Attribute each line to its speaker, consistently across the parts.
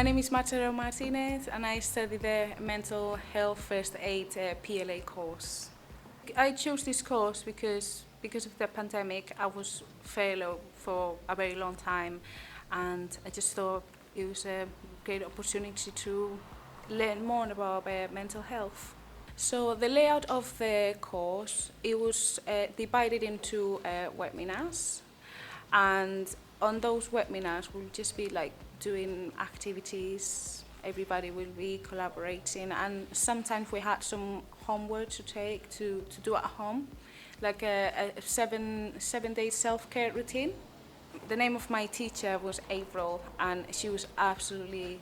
Speaker 1: My name is Marta Martinez and I study the Mental Health First Aid PLA course. I chose this course because of the pandemic. I was furloughed for a very long time and I just thought it was a great opportunity to learn more about mental health. So the layout of the course, it was divided into webinars, and on those webinars we'll just be like doing activities. Everybody will be collaborating, and sometimes we had some homework to take to do at home, like a seven-day self-care routine. The name of my teacher was April, and she was absolutely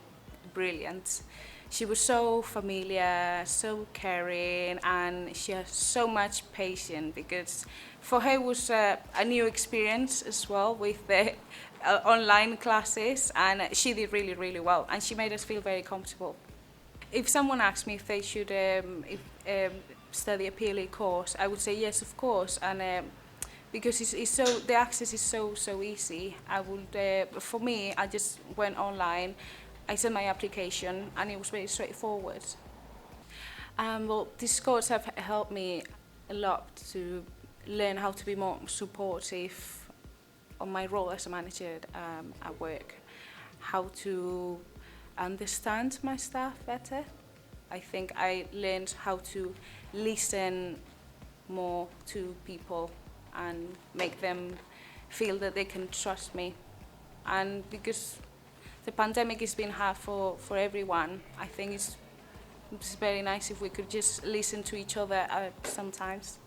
Speaker 1: brilliant. She was so familiar, so caring, and she has so much patience because for her it was a new experience as well with the online classes, and she did really, really well, and she made us feel very comfortable. If someone asked me if they should study a PLA course, I would say yes, of course, and because it's so, the access is so easy. I would, for me, I just went online. I sent my application and it was very straightforward. Well, these courses have helped me a lot to learn how to be more supportive on my role as a manager at work, how to understand my staff better. I think I learned how to listen more to people and make them feel that they can trust me. And because the pandemic has been hard for everyone, I think it's very nice if we could just listen to each other sometimes.